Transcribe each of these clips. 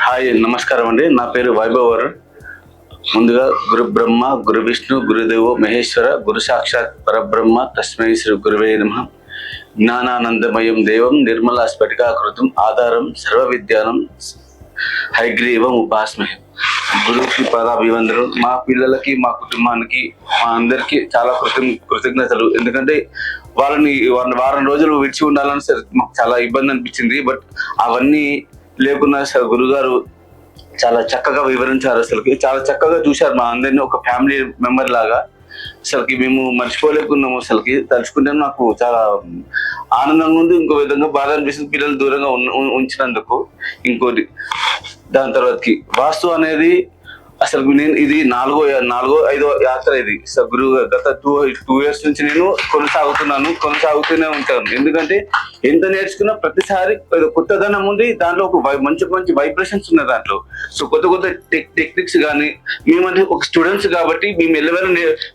Hi, నమస్కారం అండి. నా పేరు వైభవ్. ముందుగా గురు బ్రహ్మ, గురు విష్ణు, గురుదేవో మహేశ్వర, గురు సాక్షాత్ పరబ్రహ్మ తస్మై శ్రీ గురువే నమః. జ్ఞానానందమయం దేవం నిర్మలా స్ఫటికాకృతం ఆధారం సర్వ విద్యానం హైగ్రీవం ఉపాస్మహే. గురువుకి పదాభివందనం. మా పిల్లలకి, మా కుటుంబానికి, మా అందరికీ చాలా కృతజ్ఞతలు. ఎందుకంటే వాళ్ళని వారం రోజులు విడిచి ఉండాలని సరే మాకు చాలా ఇబ్బంది అనిపించింది. బట్ అవన్నీ లేకున్నా సార్ గురుగారు చాలా చక్కగా వివరించారు. అసలుకి చాలా చక్కగా చూశారు మా అందరినీ ఒక ఫ్యామిలీ మెంబర్ లాగా. అసలుకి మేము మర్చిపోలేకున్నాము. అసలుకి తలుచుకుంటే నాకు చాలా ఆనందంగా ఉంది, ఇంకో విధంగా బాధ అనిపిస్తుంది పిల్లలు దూరంగా ఉంచినందుకు. ఇంకోటి దాని తర్వాతకి వాస్తు అనేది అసలు నేను ఇది నాలుగో ఐదో యాత్ర ఇది. గురువు గత 2 years నుంచి నేను కొనసాగుతూనే ఉంటాను. ఎందుకంటే ఎంత నేర్చుకున్నా ప్రతిసారి కొత్తదనం ఉంది దాంట్లో. ఒక మంచి వైబ్రేషన్స్ ఉన్నాయి దాంట్లో. సో కొత్త టెక్నిక్స్ కానీ మేమంటే ఒక స్టూడెంట్స్ కాబట్టి మేము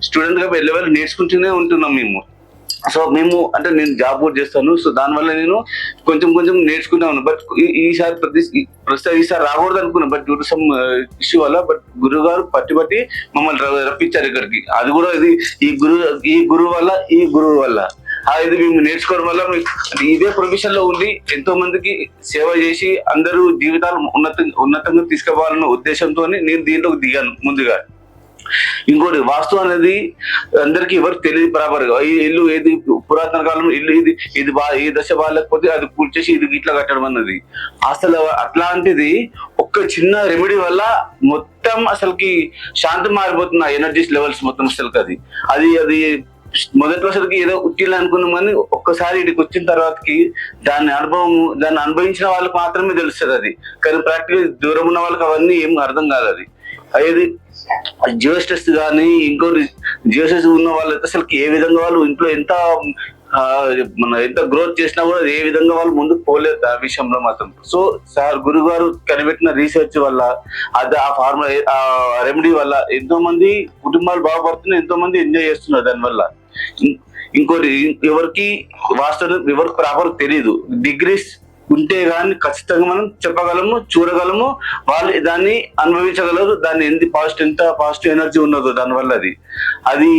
స్టూడెంట్ గా ఎల్లవేళ నేర్చుకుంటూనే ఉంటున్నాం మేము. సో మేము అంటే నేను జాబ్ కూడా చేస్తాను. సో దానివల్ల నేను కొంచెం నేర్చుకుంటా ఉన్నాను. బట్ ఈసారి రాకూడదు అనుకున్నాను. But due to some issue వల్ల బట్ గురువు గారు పట్టి మమ్మల్ని రప్పించారు ఇక్కడికి. అది కూడా ఇది ఈ గురువు వల్ల ఇది మేము నేర్చుకోవడం వల్ల ఇదే ప్రొఫెషన్ లో ఉండి ఎంతో మందికి సేవ చేసి అందరూ జీవితాలు ఉన్నతంగా తీసుకుపోవాలన్న ఉద్దేశంతో నేను దీంట్లోకి దిగాను ముందుగా. ఇంకోటి వాస్తు అనేది అందరికి ఎవరికి తెలియదు బరాబర్గా. ఈ ఇల్లు ఏది పురాతన కాలంలో ఇల్లు ఇది ఈ దశ బాగాలేకపోతే అది పూర్తి చేసి ఇది ఇట్లా కట్టడం అన్నది అసలు అట్లాంటిది ఒక్క చిన్న రెమెడీ వల్ల మొత్తం అసలుకి శాంతి మారిపోతున్న ఎనర్జీస్ లెవెల్స్ మొత్తం అసలుకి అది మొదట్లో అసలుకి ఏదో ఉట్టిల్లు అనుకున్నాం కానీ ఒక్కసారి ఇక్కడికి వచ్చిన తర్వాతకి దాన్ని అనుభవించిన వాళ్ళకి మాత్రమే తెలుస్తుంది అది. కానీ ప్రాక్టికల్ దూరం ఉన్న వాళ్ళకి అవన్నీ ఏం అర్థం కాదు. అది జియోస్టెస్ కానీ ఇంకోటి జియోస్టెస్ ఉన్న వాళ్ళు అసలుకి ఏ విధంగా వాళ్ళు ఇంట్లో ఎంత గ్రోత్ చేసినా కూడా ఏ విధంగా వాళ్ళు ముందుకు పోలేదు ఆ విషయంలో మాత్రం. సో సార్ గురువు గారు కనిపెట్టిన రీసెర్చ్ వల్ల ఆ ఫార్ములా ఆ రెమెడీ వల్ల ఎంతో మంది కుటుంబాలు బాగుపడుతున్నాయి, ఎంతో మంది ఎంజాయ్ చేస్తున్నారు దానివల్ల. ఇంకోటి ఎవరికి ప్రాపర్ తెలియదు. డిగ్రీస్ ఉంటే గానీ ఖచ్చితంగా మనం చెప్పగలము, చూడగలము, వాళ్ళు దాన్ని అనుభవించగలరు. దాన్ని ఎంత పాజిటివ్ ఎనర్జీ ఉన్నదో దానివల్ల అది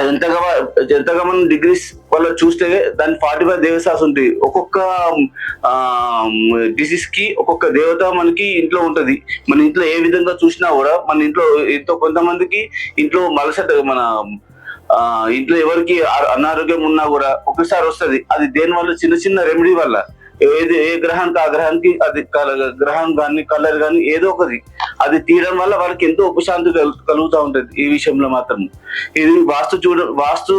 ఎంతగా మనం డిగ్రీస్ వల్ల చూస్తే దాని 45 దేవతాస్ ఉంటాయి. ఒక్కొక్క డిసీజ్ కి ఒక్కొక్క దేవత మనకి ఇంట్లో ఉంటది. మన ఇంట్లో ఏ విధంగా చూసినా కూడా మన ఇంట్లో కొంతమందికి ఇంట్లో ఇంట్లో ఎవరికి అనారోగ్యం ఉన్నా కూడా ఒకసారి వస్తుంది. అది దేని వల్ల చిన్న రెమెడీ వల్ల ఏ గ్రహానికి ఆ గ్రహానికి అది గ్రహం కానీ కలర్ కానీ ఏదో ఒకటి అది తీయడం వల్ల వాళ్ళకి ఎంతో ఉపశాంతి కలుగుతూ ఉంటది. ఈ విషయంలో మాత్రం ఇది వాస్తు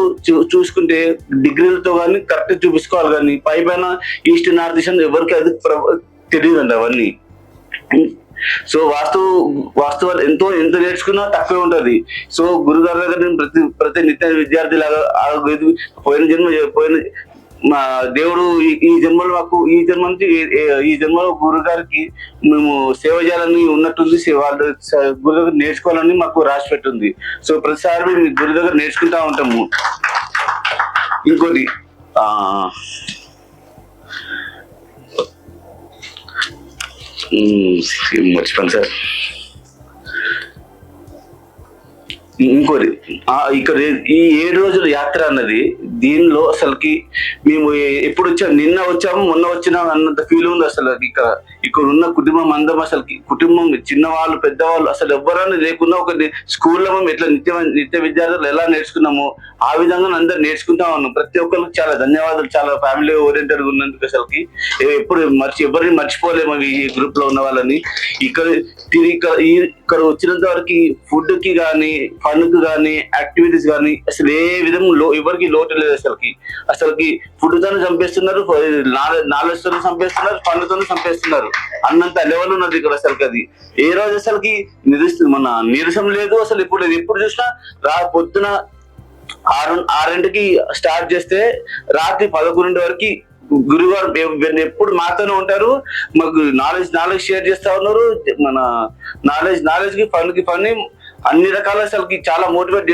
చూసుకుంటే డిగ్రీలతో కానీ కరెక్ట్ చూపించుకోవాలి. కానీ పైన ఈస్ట్ నార్త్ ఈస్ట్ ఎవరికి అది తెలియదండి అవన్నీ. సో వాస్తు ఎంత నేర్చుకున్నా తక్కువే ఉంటది. సో గురుగారి దగ్గర నేను ప్రతి నిత్య విద్యార్థి లాగా పోయిన మా దేవుడు ఈ జన్మలో గురుగారికి మేము సేవ చేయాలని ఉన్నట్టుంది. వాళ్ళ గురు దగ్గర నేర్చుకోవాలని మాకు రాసి పెట్టింది. సో ప్రతిసారి మేము గురు దగ్గర నేర్చుకుంటా ఉంటాము. ఇంకోటి మర్చిపోయాను సార్. ఇంకోటి ఇక్కడ ఈ 7 రోజుల యాత్ర అన్నది దీనిలో అసలుకి మేము ఎప్పుడు నిన్న వచ్చాము మొన్న వచ్చినా అన్నంత ఫీల్ ఉంది. అసలు ఇక్కడ ఉన్న కుటుంబం అందరం అసలుకి కుటుంబం చిన్నవాళ్ళు పెద్దవాళ్ళు అసలు ఎవరైనా లేకుండా ఒక స్కూల్లో మేము ఎట్లా నిత్య విద్యార్థులు ఎలా నేర్చుకున్నామో ఆ విధంగా అందరు నేర్చుకుంటా ఉన్నాం. ప్రతి ఒక్కరికి చాలా ధన్యవాదాలు. చాలా ఫ్యామిలీ ఓరియంటెడ్ ఉన్నందుకు అసలుకి ఎవరిని మర్చిపోలేము ఈ గ్రూప్ లో ఉన్న వాళ్ళని. ఇక్కడ వచ్చినంత వరకు ఫుడ్ కి కానీ ఫన్ కు కానీ యాక్టివిటీస్ కానీ అసలు ఏ విధంగా ఎవరికి లోటు లేదు. అసలుకి ఫుడ్ తోనే చంపేస్తున్నారు, నాలెడ్జ్ తోనే చంపేస్తున్నారు, ఫన్ తోనే చంపేస్తున్నారు అన్నంత లెవెల్ ఉన్నది ఇక్కడ. అసలుకి ఏ రోజు అసలుకి నీరసం లేదు. అసలు ఎప్పుడు చూసినా పొద్దున 6 స్టార్ట్ చేస్తే రాత్రి 11 వరకు గురుగారు ఎప్పుడు మాతోనే ఉంటారు. మాకు నాలెడ్జ్ షేర్ చేస్తా ఉన్నారు. మన నాలెడ్జ్ కి ఫన్ అన్ని రకాల అసలుకి చాలా మోటివేట్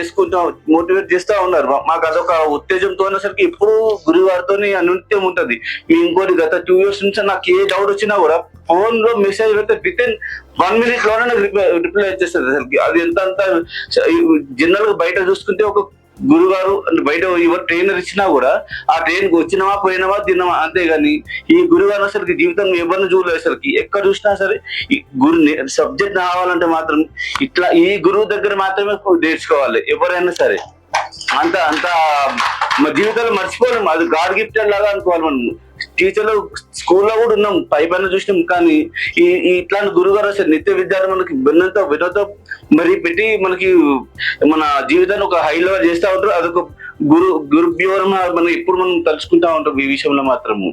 చేస్తూ ఉన్నారు. మాకు అదొక ఉత్తేజంతో అసలుకి ఎప్పుడు గురువారితో అనునిత్యం ఉంటది. మీ ఇంకోటి గత 2 years నుంచి నాకు ఏ డౌట్ వచ్చినా కూడా ఫోన్ లో మెసేజ్ పెడితే విత్ ఇన్ 1 minute లోనే రిప్లై వచ్చేస్తుంది. అసలుకి అది ఎంత జనరల్ గా బయట చూసుకుంటే ఒక గురుగారు అంటే బయట ఎవరు ట్రైనర్ ఇచ్చినా కూడా ఆ ట్రైన్ కి వచ్చినామా పోయినామా తిన్నామా అంతేగాని ఈ గురుగారు అసలుకి జీవితంలో ఎవరిని చూడలేదు. అసలుకి ఎక్కడ చూసినా సరే ఈ సబ్జెక్ట్ రావాలంటే మాత్రం ఇట్లా ఈ గురువు దగ్గర మాత్రమే నేర్చుకోవాలి ఎవరైనా సరే. అంత అంత మా జీవితంలో మర్చిపోలేము. అది గాడ్ గిఫ్టెడ్ లాగా అనుకోవాలి. మనం టీచర్లు స్కూల్లో కూడా ఉన్నాం, పైపైన చూసినాం. కానీ ఈ ఇట్లాంటి గురుగారు అసలు నిత్య విద్యార్థి మనకి వినోదం మరి పెట్టి మనకి మన జీవితాన్ని ఒక హై లెవెల్ చేస్తూ ఉంటారు. అదొక గురుభ్యోరం మనం ఎప్పుడు మనం తలుచుకుంటా ఉంటాం ఈ విషయంలో మాత్రము.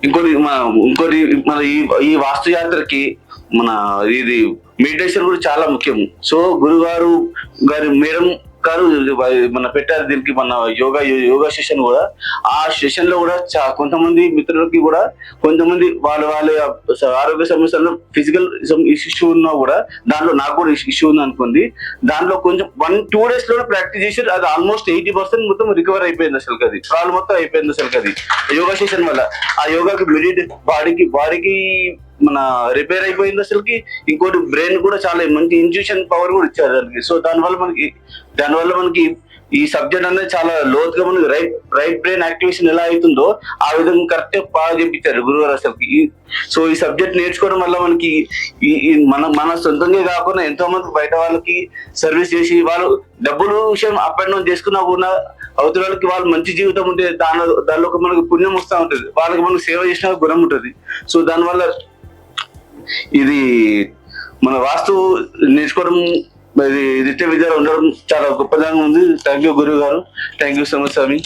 ఇంకోటి మన ఈ వాస్తు యాత్రకి మన ఇది మెడిటేషన్ కూడా చాలా ముఖ్యం. సో గురుగారు గారి మేడం గారు మన పెట్టారు దీనికి మన యోగా సెషన్ కూడా. ఆ సెషన్ లో కూడా కొంతమంది మిత్రులకి కూడా కొంతమంది వాళ్ళ ఆరోగ్య సమస్యల్లో ఫిజికల్ ఇష్యూ ఉన్నా కూడా దాంట్లో నాకు కూడా ఇష్యూ ఉంది అనుకోండి. దాంట్లో కొంచెం 1-2 days లో ప్రాక్టీస్ చేసి అది ఆల్మోస్ట్ 80% మొత్తం రికవర్ అయిపోయింది. అసలు అది ప్రాబ్లం మొత్తం అయిపోయింది. అసలు అది యోగా సెషన్ వల్ల ఆ యోగాకి బాడీకి మన రిపేర్ అయిపోయింది. అసలుకి ఇంకోటి బ్రెయిన్ కూడా చాలా మంచి ఇంట్యూషన్ పవర్ కూడా ఇచ్చారు దానికి. సో దానివల్ల మనకి ఈ సబ్జెక్ట్ అనేది చాలా లోతుగా మనకి రైట్ బ్రెయిన్ యాక్టివేషన్ ఎలా అవుతుందో ఆ విధంగా కరెక్ట్ బాగా చెప్పించారు గురుగారు అసలుకి. సో ఈ సబ్జెక్ట్ నేర్చుకోవడం వల్ల మనకి మన సొంతంగా కాకుండా ఎంతో మంది బయట వాళ్ళకి సర్వీస్ చేసి వాళ్ళు డబ్బులు విషయం అప్ అండ్ డౌన్ చేసుకున్నా కూడా అవతల వాళ్ళకి వాళ్ళు మంచి జీవితం ఉంటే దానిలో మనకు పుణ్యం వస్తూ ఉంటుంది. వాళ్ళకి మనకు సేవ చేసిన గుణం ఉంటుంది. సో దానివల్ల ఇది మన వాస్తు నేర్చుకోవడం నిత్య విద్యలో ఉండడం చాలా గొప్పదంగా ఉంది. థ్యాంక్ యూ గురువు గారు. Thank you so much Swamy.